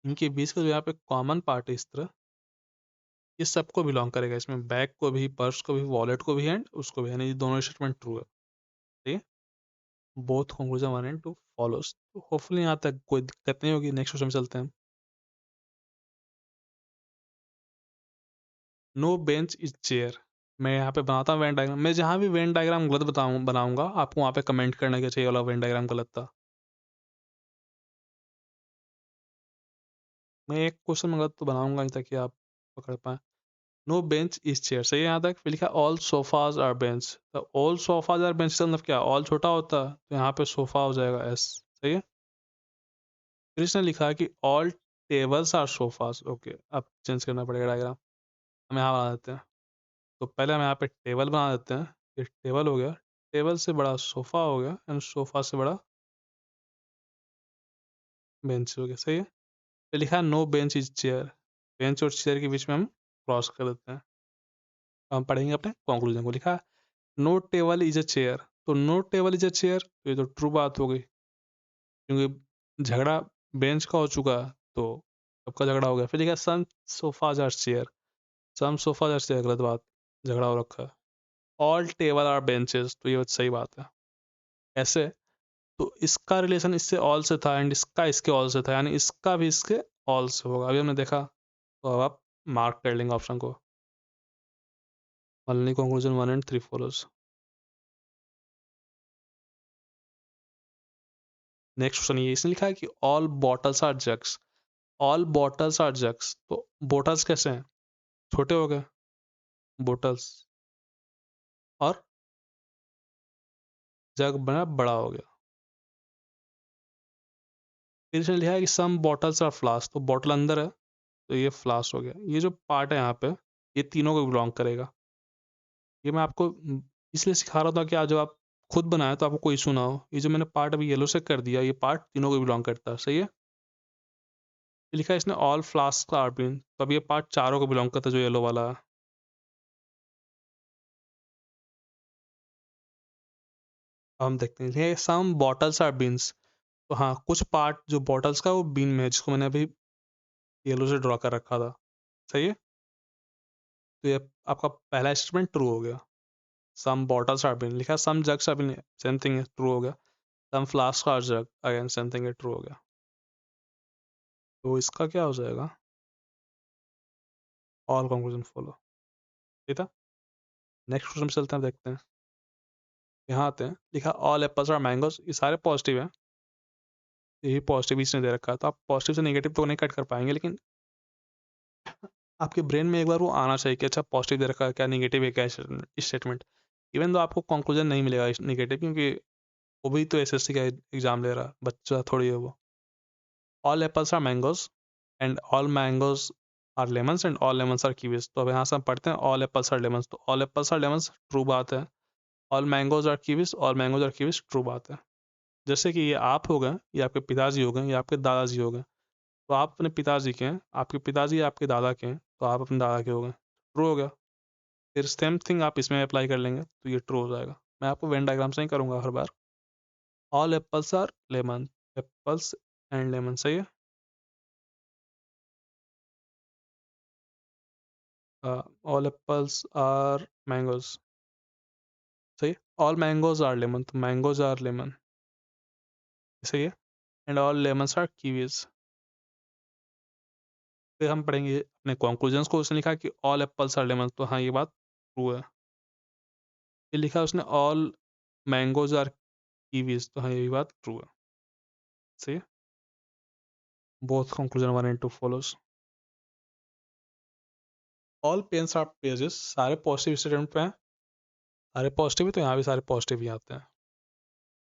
Speaker 1: इनके बीच का जो यहाँ पे कॉमन पार्ट है इस तरह, ये सबको बिलोंग करेगा, इसमें बैग को भी, पर्स को भी, वॉलेट को भी एंड उसको भी, यानी ये दोनों स्टेटमेंट ट्रू है, ठीक है। Both conclusion one and two follows, तो होपफुली यहाँ तक कोई दिक्कत नहीं होगी। नेक्स्ट क्वेश्चन में चलते हैं। नो बेंच इज चेयर, मैं यहाँ पे बनाता हूँ वेन डायग्राम, मैं जहाँ भी वेन डायग्राम गलत बनाऊंगा आपको वहाँ पे कमेंट करना कि चाहिए वाला वेन डायग्राम गलत था। मैं एक क्वेश्चन में गलत तो बनाऊंगा नहीं, ताकि आप पकड़ पाए। नो बेंच इज चेयर, सही है यहाँ तक। फिर लिखा ऑल सोफाज आर बेंच, तो ऑल सोफाज आर बेंच का मतलब क्या, ऑल छोटा होता है तो यहाँ पे सोफा हो जाएगा एस, सही है। फिर इसने लिखा कि all tables are sofas, okay अब चेंज करना पड़ेगा डायग्राम, हम यहाँ बना देते हैं। तो पहले हम यहाँ पे टेबल बना देते हैं, ये टेबल हो गया, टेबल से बड़ा सोफा हो गया, एंड सोफा से बड़ा बेंच हो गया, सही है। फिर लिखा है no bench is chair, bench और चेयर के बीच में हम क्रॉस कर देते हैं। हम पढ़ेंगे अपने कंक्लूजन को। लिखा है no table is a chair, तो no table is a chair, तो ये तो ट्रू बात हो गई, क्योंकि झगड़ा बेंच का हो चुका है, तो सबका झगड़ा हो गया। फिर लिखा some sofas are chair, some sofas are chair, गलत बात, झगड़ा हो रखा है। ऑल टेबल आर बेंचेस, तो ये सही बात है। ऐसे तो इसका रिलेशन इससे ऑल से था, एंड इसका इसके ऑल से था, यानी इसका भी इसके ऑल से होगा, अभी हमने देखा। तो अब आप मार्क कर लेंगे ऑप्शन को, only conclusion one and three follows. Next question ये इसने लिखा है कि all bottles are jugs, all bottles are jugs, तो बॉटल्स कैसे हैं, छोटे हो गए बोटल्स, और जग बना बड़ा हो गया। फिर इसने लिखा है कि सम बॉटल्स आर फ्लास्क, तो बॉटल अंदर है तो ये फ्लास्क हो गया। ये जो पार्ट है यहाँ पे, ये तीनों को बिलोंग करेगा, ये मैं आपको इसलिए सिखा रहा था कि आज जब आप खुद बनाए तो आपको कोई इशू ना हो। ये जो मैंने पार्ट अभी येलो से कर दिया, ये पार्ट तीनों को बिलोंग करता है, सही है। ये लिखा है इसने ऑल फ्लास्क आर बीन, तो अब ये पार्ट चारों को बिलोंग करता है जो येलो वाला है। अब हम देखते हैं ये सम बॉटल्स आर बीन्स, तो हाँ कुछ पार्ट जो बॉटल्स का वो बीन में है, जिसको मैंने अभी येलो से ड्रॉ कर रखा था, सही है। तो ये आपका पहला स्टेटमेंट ट्रू हो गया। सम बॉटल्स आर बीन लिखा है, some jugs are bean same thing है, ट्रू हो गया। Some flask are jug again same thing है, ट्रू हो गया। तो इसका क्या हो जाएगा, ऑल कंक्लूजन फॉलो, ठीक था। नेक्स्ट क्वेश्चन चलते हैं, देखते हैं। यहाँ आते हैं, लिखा ऑल एप्पल्स आर मैंगोज, ये सारे पॉजिटिव हैं, यही पॉजिटिव इसने दे रखा है, तो आप पॉजिटिव से नेगेटिव तो नहीं कट कर पाएंगे, लेकिन आपके ब्रेन में एक बार वो आना चाहिए कि अच्छा पॉजिटिव दे रखा है, क्या नेगेटिव है, क्या स्टेटमेंट। इवन तो आपको कंक्लूजन नहीं मिलेगा नेगेटिव, क्योंकि वो भी तो एसएससी का एग्जाम ले रहा है, बच्चा थोड़ी है वो। All apples are mangoes and all mangoes are lemons and all lemons are kiwis, तो अब यहाँ से हम पढ़ते हैं ऑल एप्पल्स आर लेमन्स, तो all apples are lemons true बात है। All mangoes are kiwis, all mangoes are kiwis true बात है। जैसे कि ये आप हो गए, ये आपके पिताजी हो गए, ये आपके दादाजी हो गए, तो आप अपने पिताजी के हैं, आपके पिताजी आपके दादा के हैं, तो आप अपने दादा के हो गए, ट्रू हो गया। फिर सेम थिंग आप इसमें अप्लाई कर लेंगे तो ये ट्रू हो जाएगा। मैं आपको वेन डायग्राम से ही करूँगा हर बार। All apples are lemon, apples and lemon, सही है। ऑल एप्पल्स आर मैंगोज, सही है। ऑल मैंगोज आर लेमन, तो मैंगोज आर लेमन, सही है। And all lemons are kiwis. फिर हम पढ़ेंगे अपने कंक्लूजन्स को, उसने लिखा कि ऑल एप्पल्स आर लेमन, तो हाँ ये बात ट्रू है। ये लिखा उसने ऑल मैंगोज आर कीवीज, तो हाँ ये बात ट्रू है, सही है। Both conclusion 1 and 2 follows। All pens are pages, सारे पॉजिटिव स्टेटमेंट पे हैं, सारे पॉजिटिव है तो यहाँ भी सारे पॉजिटिव ही आते हैं।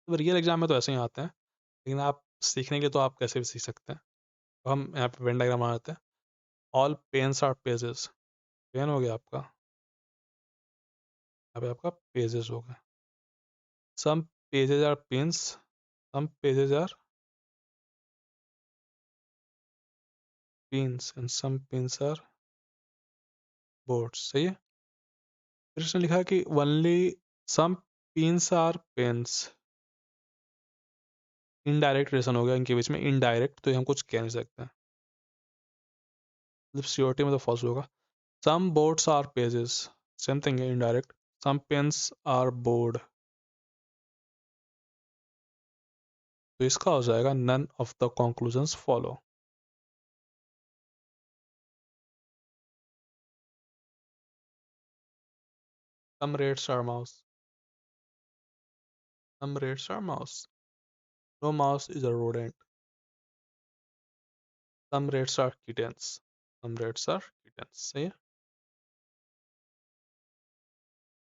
Speaker 1: तो रियल एग्जाम में तो ऐसे ही आते हैं, लेकिन आप सीखने के तो आप कैसे भी सीख सकते हैं। तो हम यहाँ पे वेन डायग्राम बनाते हैं। All pens are pages, pen हो गया आपका, यहाँ पे आपका पेजेस हो गया। Some pages are pens, some pages are pens and some pens are boards, सही है। फिर उसने लिखा कि only some pens are pens, indirect relation हो गया इनके बीच में, इनडायरेक्ट तो हम कुछ कह नहीं सकते, मतलब सियोरिटी में तो फॉल्स होगा। Some boards are pages, same thing है, indirect. Some pens are board, तो इसका हो जाएगा none of the conclusions follow. Some rats are mouse, some rats are mouse, no mouse is a rodent, some rats are kittens, some rats are kittens, सही है।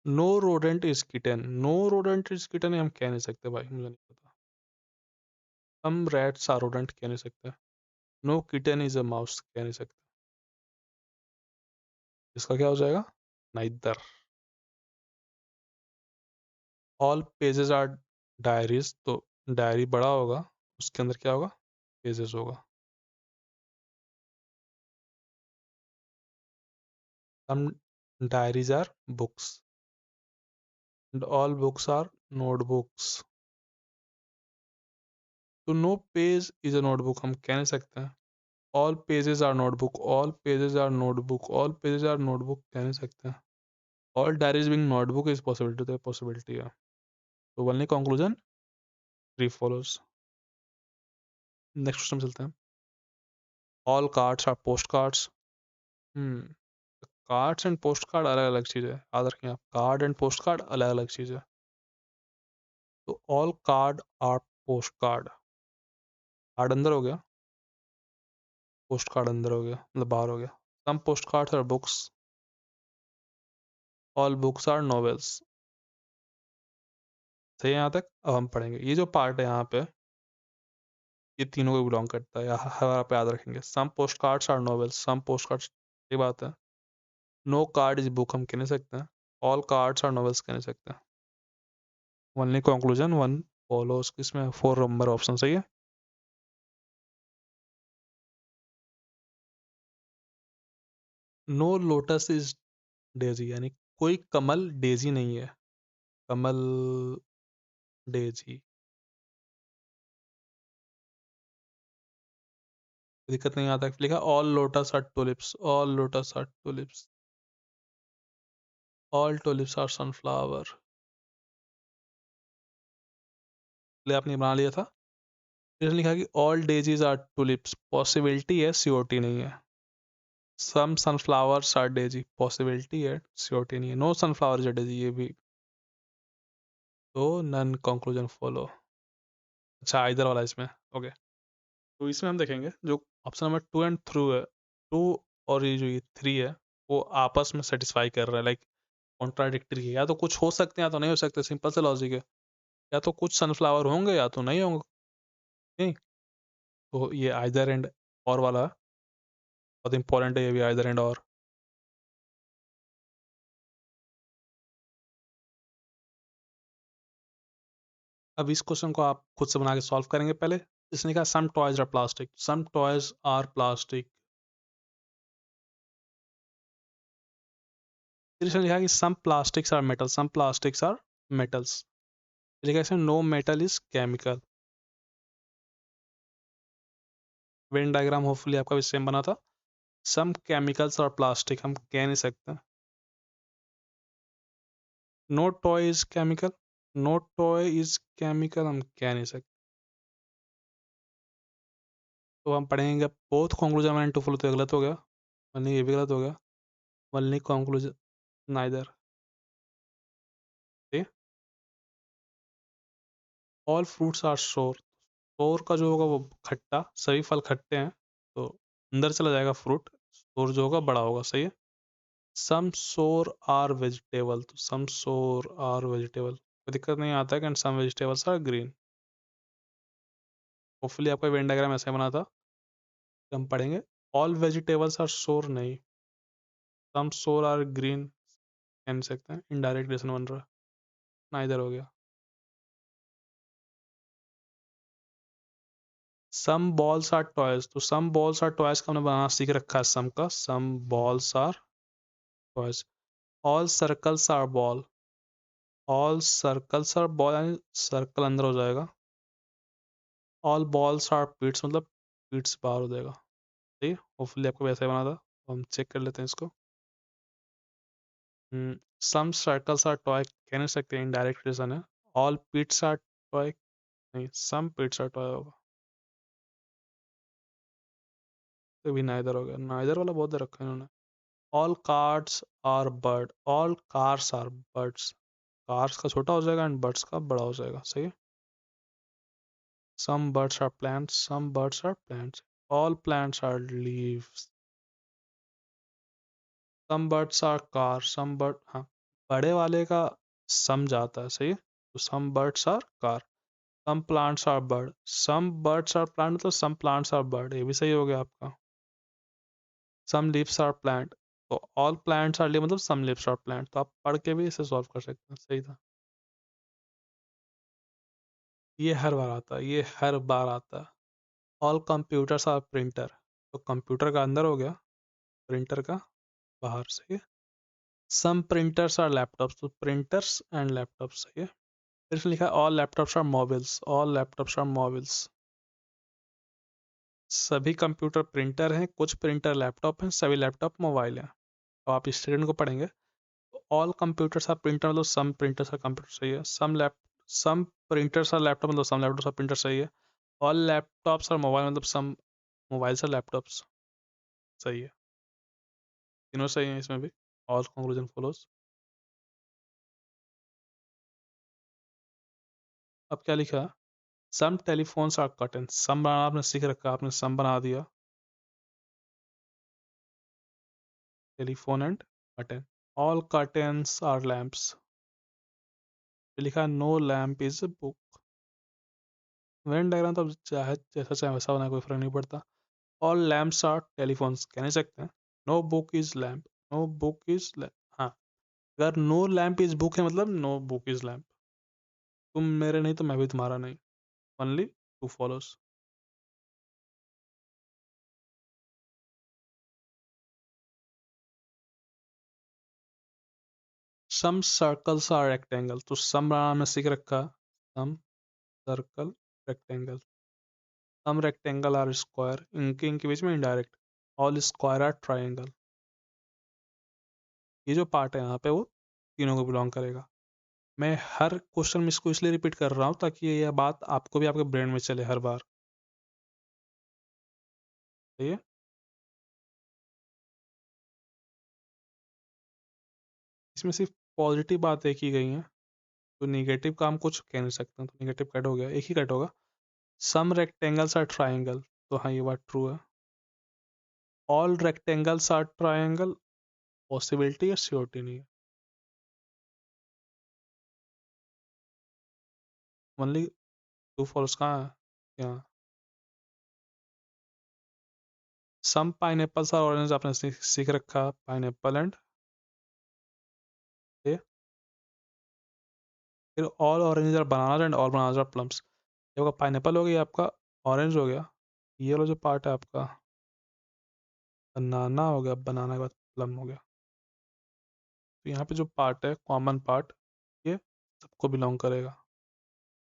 Speaker 1: No rodent is kitten, no rodent is kitten हम कह नहीं सकते भाई, मुझे नहीं पता। सम rats आर rodent कह नहीं सकते। No kitten is a mouse कह नहीं सकते। इसका क्या हो जाएगा, neither. All pages are diaries, तो डायरी बड़ा होगा, उसके अंदर क्या होगा, पेजेस होगा। Some diaries are books and all books are notebooks, तो no page is a notebook हम कह नहीं सकते हैं। All pages are notebook, all pages are notebook, all pages are notebook कह नहीं सकते हैं। All diaries Bing notebook is possibility, तो पॉसिबिलिटी है। तो only conclusion 3 follows। Next question चलते हैं। All cards are post cards, cards and post card अलग अलग चीज़ है, याद रखें आप, कार्ड एंड पोस्ट कार्ड अलग अलग चीज़ है। तो all card R post card, card अंदर हो गया, पोस्ट कार्ड अंदर हो गया, मतलब बाहर हो गया। Some post cards are books, all books are novels, सही है यहाँ तक। अब हम पढ़ेंगे ये जो पार्ट है यहाँ पे, ये तीनों को बिलोंग करता है, हर आप याद रखेंगे। Some post cards are novels, some post cards, ये बात है। नो कार्ड इज बुक हम कह नहीं सकते हैं। ऑल कार्ड्स आर नॉवेल्स कह नहीं सकते। ओनली कंक्लूजन वन फॉलोज, इसमें 4 नंबर ऑप्शन सही है। नो लोटस इज डेजी, यानी कोई कमल डेजी नहीं है। कमल डेजी, दिक्कत नहीं आता, लिखा all lotus are tulips, all lotus are tulips, all tulips are sunflower. ले आपने बना लिया था। फिर लिखा कि all daisies are tulips, possibility है, सीओटी नहीं है। Some sunflowers are daisy, possibility है, सीओटी नहीं है। नो सनफ्लावर इज डेजी, ये भी। तो नन कंक्लूजन फॉलो। अच्छा, इधर वाला इसमें, ओके। तो इसमें हम देखेंगे जो ऑप्शन नंबर 2 एंड 3 है, 2 और ये 3 है, वो आपस में सेटिस्फाई कर रहा है, लाइक कॉन्ट्राडिक्टरी है। या तो कुछ हो सकते हैं या तो नहीं हो सकते, सिंपल से लॉजिक है। या तो कुछ सनफ्लावर होंगे या तो नहीं होंगे। नहीं, तो ये आइदर एंड और वाला बहुत इंपॉर्टेंट है, ये भी आइदर एंड और। अब इस क्वेश्चन को आप खुद से बना के सॉल्व करेंगे पहले। इसने कहा some toys are plastic, some toys are plastic. फिर इसने लिखा कि some plastics are metal, some plastics are metals. लिखा इसमें no metal is chemical. Venn diagram hopefully आपका भी सेम बना था। सम केमिकल्स और प्लास्टिक हम कह नहीं सकते। No toy is chemical, no toy is chemical हम कह नहीं सकते। तो हम पढ़ेंगे both conclusion and two follow, तो गलत हो गया, वरना ये भी गलत हो गया। Only conclusion neither. All fruits are sour, sour का जो होगा वो खट्टा, सभी फल खट्टे हैं, तो अंदर चला जाएगा फ्रूट, सोर जो होगा बड़ा होगा, सही है। सम सोर आर वेजिटेबल, तो सम सोर आर वेजिटेबल, कोई दिक्कत नहीं आता है, some vegetables are green. Hopefully आपका वेन डायग्राम ऐसे बना था। तो हम पढ़ेंगे ऑल वेजिटेबल्स आर सोर नहीं, सम सोर आर ग्रीन कह सकते हैं, इनडायरेक्ट रिलेशन बन रहा है ना, इधर हो गया। सम बॉल्स आर टॉयज, तो सम बॉल्स आर टॉयज का हमने बनाना सीख रखा है, सम का, some balls are toys. All circles are ball, all circles are ball, यानी सर्कल अंदर हो जाएगा। ऑल बॉल्स आर पिट्स, मतलब पिट्स बाहर हो जाएगा, ठीक है। होपफुली आपको वैसे ही बना था, तो हम चेक कर लेते हैं इसको। सम सर्कल्स आर टॉय कह नहीं सकते, इनडायरेक्ट रीजन है। ऑल पिट्स आर टॉय, नहीं, सम पिट्स आर टॉय होगा, तो भी नाइदर हो गया, नाइदर वाला बहुत देर रखा है इन्होंने। All cards are bird, all cars are birds, cars का छोटा हो जाएगा एंड बर्ड्स का बड़ा हो जाएगा, सही है। Some birds are plants, some birds are plants, all plants are leaves. Some birds are car, some bird, हाँ, बड़े वाले का सम जाता है, सही है। तो some birds are car, some plants are bird, some birds are plant, मतलब सम प्लांट्स आर बर्ड, ये भी सही हो गया आपका। सम लीव्स आर प्लांट, तो ऑल प्लांट्स आर लीव, मतलब सम लीव्स आर प्लांट, तो आप पढ़ के भी इसे सॉल्व कर सकते हैं, सही था। ये हर बार आता है, ये हर बार आता है। ऑल कंप्यूटर्स आर प्रिंटर, तो कंप्यूटर का अंदर हो गया, प्रिंटर का बाहर, सही है। सम प्रिंटर्स आर लैपटॉप्स, तो प्रिंटर्स एंड लैपटॉप्स, सही है। फिर इसमें लिखा है all laptops are mobiles, all laptops are mobiles. सभी कंप्यूटर प्रिंटर हैं, कुछ प्रिंटर लैपटॉप हैं, सभी लैपटॉप मोबाइल हैं। तो आप इस स्टेटमेंट को पढ़ेंगे, ऑल कंप्यूटर्स आर प्रिंटर, मतलब सम प्रिंटर्स आर कंप्यूटर, सही है। सम प्रिंटर्स आर लैपटॉप, मतलब सम लैपटॉप्स आर प्रिंटर, सही है। ऑल लैपटॉप्स आर मोबाइल, मतलब सम मोबाइल्स आर लैपटॉप्स, सही है। तीनों सही है इसमें भी, ऑल कंक्लूजन फॉलोज। अब क्या लिखा, some telephones are curtain, some बनाना आपने सीख रखा, आपने सम बना दिया, telephone and curtain. All curtains are lamps, लिखा no lamp is book. Venn diagram तो अब चाहे जैसा चाहे वैसा बना, कोई फर्क नहीं पड़ता। ऑल लैम्प्स आर टेलीफोन्स कह नहीं सकते, no book is lamp, no book is lamp, हाँ, अगर नो लैम्प इज बुक है मतलब नो बुक इज लैम्प। तुम मेरे नहीं तो मैं भी तुम्हारा नहीं। Only two follows. Some circles are rectangle, तो सम बनाना हमने सीख रखा। Some circle rectangle. Some rectangle are square, इनके इनके बीच में indirect. All square are triangle. ये जो पार्ट है यहाँ पे वो तीनों को बिलोंग करेगा। मैं हर क्वेश्चन में इसको इसलिए रिपीट कर रहा हूँ ताकि ये बात आपको भी आपके ब्रेन में चले हर बार। सही है। इसमें सिर्फ पॉजिटिव बातें की गई हैं, तो निगेटिव का हम कुछ कह नहीं सकते, तो निगेटिव कट हो गया, एक ही कट होगा। सम रेक्टेंगल्स आर ट्राइंगल, तो हाँ ये बात ट्रू है। All rectangles are triangle, possibility या श्योरिटी नहीं है। ओनली टू फॉल्स कहाँ है यहाँ। सम पाइनएप्पल्स आर ऑरेंज, आपने सीख रखा पाइनएप्पल एंड ये। फिर all orange are banana and all banana are plums. ये आपका पाइनएप्पल हो गया, आपका ऑरेंज हो गया, ये वाला जो पार्ट है आपका बनाना हो गया, बनाना के बाद प्लम हो गया। तो यहाँ पे जो पार्ट है कॉमन पार्ट, ये सबको बिलोंग करेगा,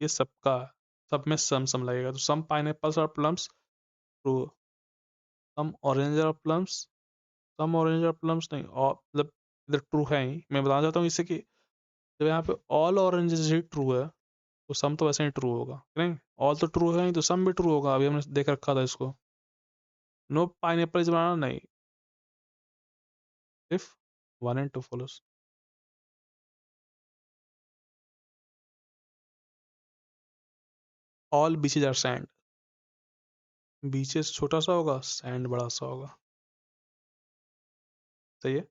Speaker 1: ये सबका है। सब में सम सम लगेगा, तो सम पाइनएप्पल्स और प्लम्स ट्रू। सम ऑरेंज और प्लम्स, सम ऑरेंज और प्लम्स नहीं, और मतलब इधर ट्रू है ही। मैं बताना चाहता हूँ इससे कि जब यहाँ पे ऑल ऑरेंजेस ही ट्रू है तो सम तो वैसे ही ट्रू होगा, नहीं ऑल तो ट्रू है ही तो सम भी ट्रू होगा, अभी हमने देख रखा था इसको। नो पाइनएप्पल इज बनाना नहीं, if one and two follows. All beaches are sand, beaches छोटा सा होगा, सैंड बड़ा सा होगा। सही है।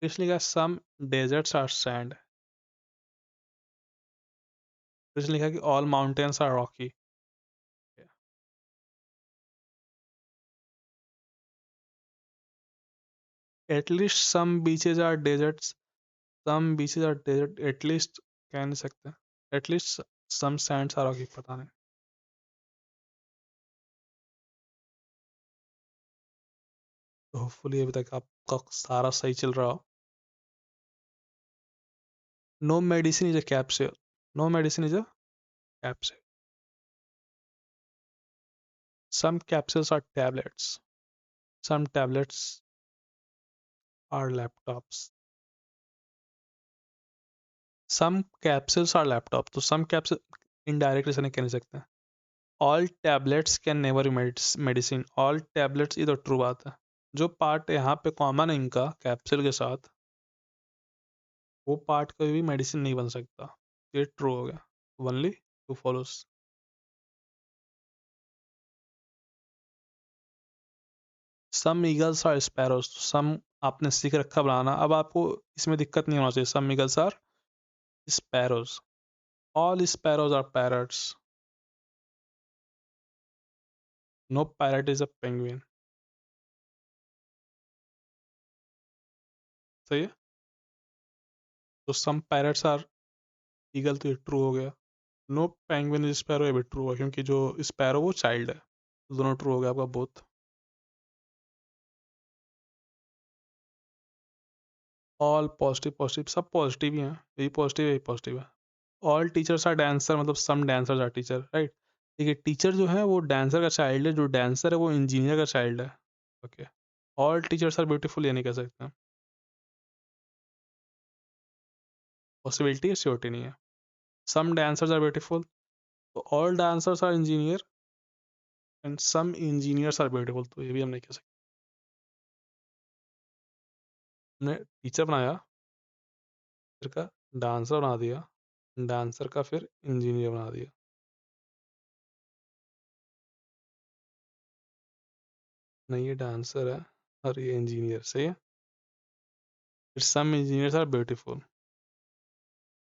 Speaker 1: इसलिए लिखा सम डेजर्ट्स आर सैंड, इसलिए लिखा कि all mountains are rocky. At least some beaches are deserts, some beaches are desert, at least कह नहीं सकते, at least some sands are rocky, पता नहीं। तो होपफुली अभी तक आपका सारा सही चल रहा हो। No medicine is a capsule, no medicine is a capsule. Some capsules are tablets, some tablets are laptops. Some capsules are laptop, तो सम कैप्सूल इनडायरेक्टली से नहीं कह नहीं सकते। All tablets can never medicine, all tablets, ये तो true बात है। जो पार्ट यहाँ पे कॉमन है इनका कैप्सूल के साथ, वो पार्ट कभी भी मेडिसिन नहीं बन सकता, ये ट्रू हो गया। Only two follows. Some eagles are sparrows, some आपने सीख रखा बनाना, अब आपको इसमें दिक्कत नहीं होना चाहिए। Some eagles are sparrows, all sparrows are parrots. No parrot is a penguin. सही है। तो सम पैरट्स आर ईगल, तो ये ट्रू हो गया। नो पेंगुइन इज स्पैरो, ये भी ट्रू है क्योंकि जो स्पैरो वो चाइल्ड है, तो दोनों ट्रू हो गया आपका बोथ। ऑल पॉजिटिव, पॉजिटिव सब पॉजिटिव ही हैं, यही पॉजिटिव है, यही पॉजिटिव है। ऑल टीचर्स आर डांसर, मतलब सम डांसर्स आर टीचर, राइट। देखिए टीचर जो है वो डांसर का चाइल्ड है, जो डांसर है वो इंजीनियर का चाइल्ड है। Okay. All teachers are beautiful ये नहीं कह सकते, पॉसिबिलिटी है श्योरिटी नहीं है। सम डांसर्स आर ब्यूटीफुल, तो all dancers are engineer and some engineers are beautiful, तो ये भी हम नहीं कह सकते। हमने टीचर बनाया, फिर का डांसर बना दिया, डांसर का फिर इंजीनियर बना दिया। नहीं ये डांसर है और ये इंजीनियर, सही है। फिर some engineers are beautiful.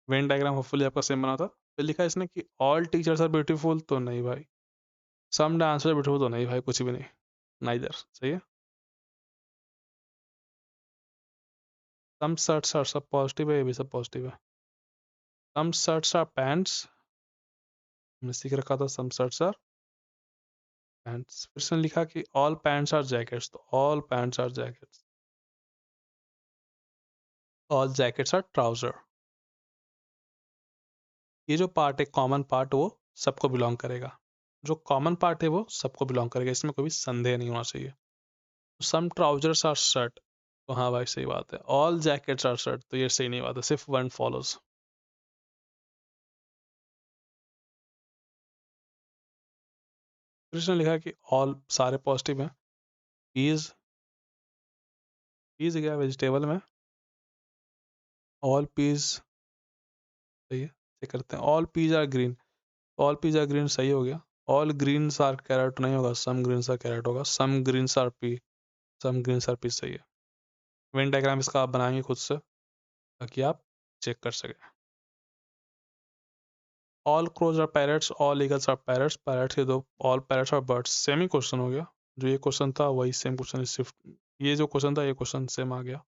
Speaker 1: Venn diagram hopefully आपका सेम बना था। फिर लिखा है इसने कि ऑल टीचर्स आर ब्यूटीफुल, तो नहीं भाई। सम डांसर ब्यूटीफुल, तो नहीं भाई, कुछ भी नहीं, नाइदर। सही है। सम शर्ट्स आर सब पॉजिटिव है, ये भी सब पॉजिटिव है। सम शर्ट्स आर पैंट्स, हमने सीख रखा था सम शर्ट्स आर पैंट्स। फिर से लिखा कि ऑल पैंट्स आर जैकेट्स, तो all pants are jackets. All jackets are trouser. ये जो पार्ट है कॉमन पार्ट, वो सबको बिलोंग करेगा। जो कॉमन पार्ट है वो सबको बिलोंग करेगा, इसमें कोई संदेह नहीं होना चाहिए। सम ट्राउजर्स आर शर्ट, तो हाँ भाई सही बात है। ऑल जैकेट्स आर शर्ट, तो ये सही नहीं बात है, सिर्फ वन फॉलोज। फिर इसने लिखा कि ऑल सारे पॉजिटिव हैं। पीज, पीज गया वेजिटेबल में, ऑल पीज सही है। चेक करते हैं, all peas are green, all peas are green सही हो गया। ऑल ग्रीन्स आर कैरेट नहीं होगा, सम ग्रीन्स आर कैरेट होगा। Some greens are pea, some greens are pea सही है। वेन डायग्राम इसका आप बनाएंगे खुद से ताकि आप चेक कर सकें। All crows are parrots, all eagles are parrots, parrots के दो, all parrots are birds, same ही क्वेश्चन हो गया। जो ये क्वेश्चन था वही सेम क्वेश्चन, सिर्फ ये जो क्वेश्चन था ये क्वेश्चन सेम आ गया।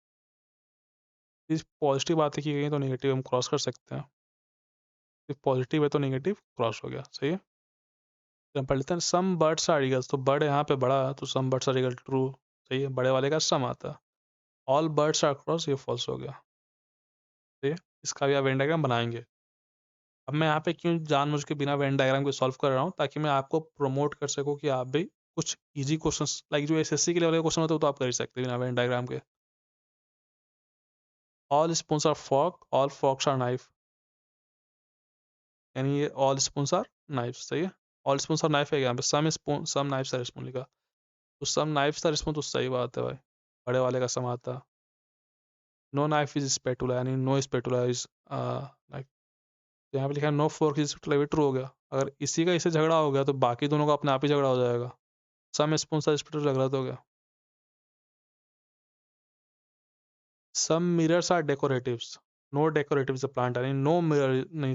Speaker 1: इस पॉजिटिव बातें की गई तो नेगेटिव हम क्रॉस कर सकते हैं, सिर्फ पॉजिटिव है तो नेगेटिव क्रॉस हो गया, सही है। तो हम पढ़ लेते हैं सम बर्ड्स आर ईगल्स, तो बर्ड यहाँ पे बड़ा है तो some birds are eagle true, सही है, बड़े वाले का सम आता है। ऑल बर्ड्स आर क्रॉस, ये फॉल्स हो गया, सही है। इसका भी आप वेन डायग्राम बनाएंगे। अब मैं यहाँ पे क्यों जानबूझ के बिना वेन डायग्राम को सॉल्व कर रहा हूँ, ताकि मैं आपको प्रमोट कर सकूँ कि आप भी कुछ इजी क्वेश्चंस लाइक जो एसएससी के लेवल के क्वेश्चन होते हैं तो आप कर ही सकते हैं बिना वेन डायग्राम के। All spoons are fork, all forks are knife, यानी ये ऑल स्पून्स आर नाइफ, सही है। ऑल स्पून्स आर नाइफ है यहाँ पे, some spoon some knives are spoon लिखा, तो सम नाइफ्स आर स्पून, तो सही बात है भाई, बड़े वाले का सम आता। नो नाइफ इज स्पेटुला, यानी नो स्पेटुला इज लाइक, यहाँ पे लिखा है नो फोर्क इज स्पेटुला, भी ट्रू हो गया। अगर इसी का इससे झगड़ा हो गया तो बाकी दोनों का अपने आप ही झगड़ा हो जाएगा। सम स्पून आर स्पेटुला गलत हो गया। Some mirrors are decoratives, no decoratives a plant, यानी नो मिरर नहीं,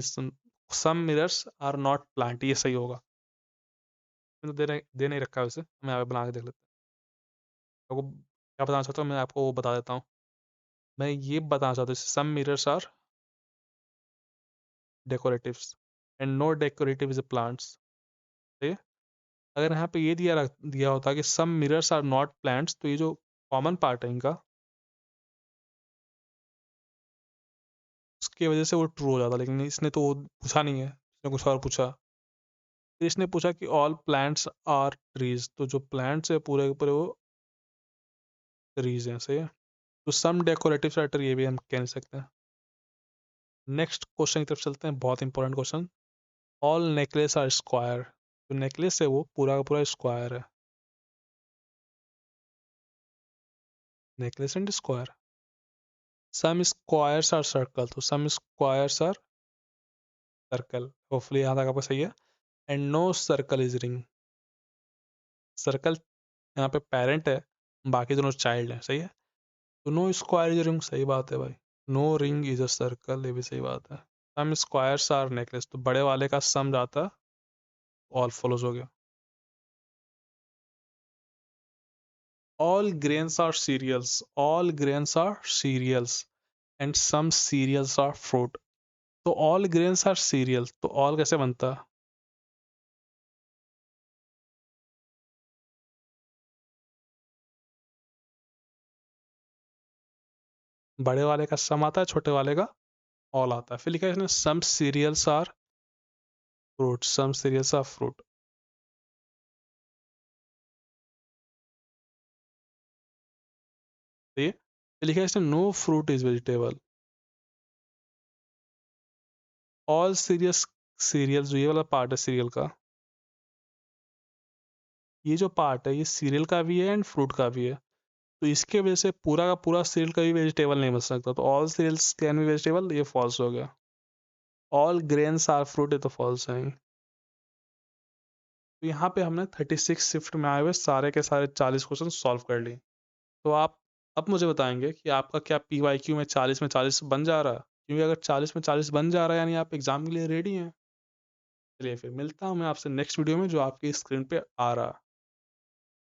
Speaker 1: some mirrors are not plant, ये सही होगा। तो दे नहीं रखा है उसे, मैं यहाँ पे बना के देख लेता हूँ। आपको क्या बताना चाहता हूँ मैं आपको वो बता देता हूँ। मैं ये बताना चाहता हूँ some mirrors are decoratives and no decorative is plants, ठीक है। अगर यहाँ पे ये दिया होता कि some mirrors are not plants, तो ये जो कॉमन पार्ट है इनका, उसकी वजह से वो ट्रू हो जाता, लेकिन इसने तो वो पूछा नहीं है, इसने कुछ और पूछा। फिर इसने पूछा कि ऑल प्लांट्स आर ट्रीज, तो जो प्लांट्स है पूरे के पूरे वो ट्रीज हैं, सही है। तो सम डेकोरेटिव आर ट्री, ये भी हम कह नहीं सकते हैं। नेक्स्ट क्वेश्चन की तरफ चलते हैं, बहुत important question. All necklace are square, जो नेकलेस है वो पूरा का पूरा स्क्वायर है। Necklace and square. Some squares are circle, तो some squares are circle, hopefully यहाँ तक आपको सही है। And no circle is ring, circle यहाँ पे पेरेंट है, बाकी दोनों चाइल्ड है, सही है। तो नो स्क्वायर इज रिंग, सही बात है भाई। No ring is a circle, ये भी सही बात है। सम स्क्वायर्स आर नेकलेस, तो बड़े वाले का सम जाता, ऑल फॉलोज हो गया। All grains are cereals, all grains are cereals and some cereals are fruit, तो ऑल ग्रेन्स आर सीरियल्स, तो ऑल कैसे बनता है? बड़े वाले का सम आता है, छोटे वाले का ऑल आता है। फिर लिखा है इसने some cereals are fruit, some cereals are fruit, ठीक है। फिर लिखा है इसने no fruit is vegetable. All serious, cereal जो ये वाला पार्ट है सीरियल का, ये जो पार्ट है ये सीरियल का भी है एंड फ्रूट का भी है, तो इसके वजह से पूरा का पूरा सीरियल कभी वेजिटेबल नहीं बन सकता, तो all cereals can be vegetable, ये फॉल्स हो गया। ऑल ग्रेन्स आर फ्रूट, ये तो फॉल्स है। तो यहाँ पे हमने 36 शिफ्ट में आए हुए सारे के सारे 40 क्वेश्चन सॉल्व कर लिए। तो आप अब मुझे बताएंगे कि आपका क्या PYQ में 40 में 40 बन जा रहा है, क्योंकि अगर 40 में 40 बन जा रहा है यानी आप एग्जाम के लिए रेडी हैं। चलिए फिर मिलता हूँ मैं आपसे नेक्स्ट वीडियो में जो आपकी स्क्रीन पे आ रहा है।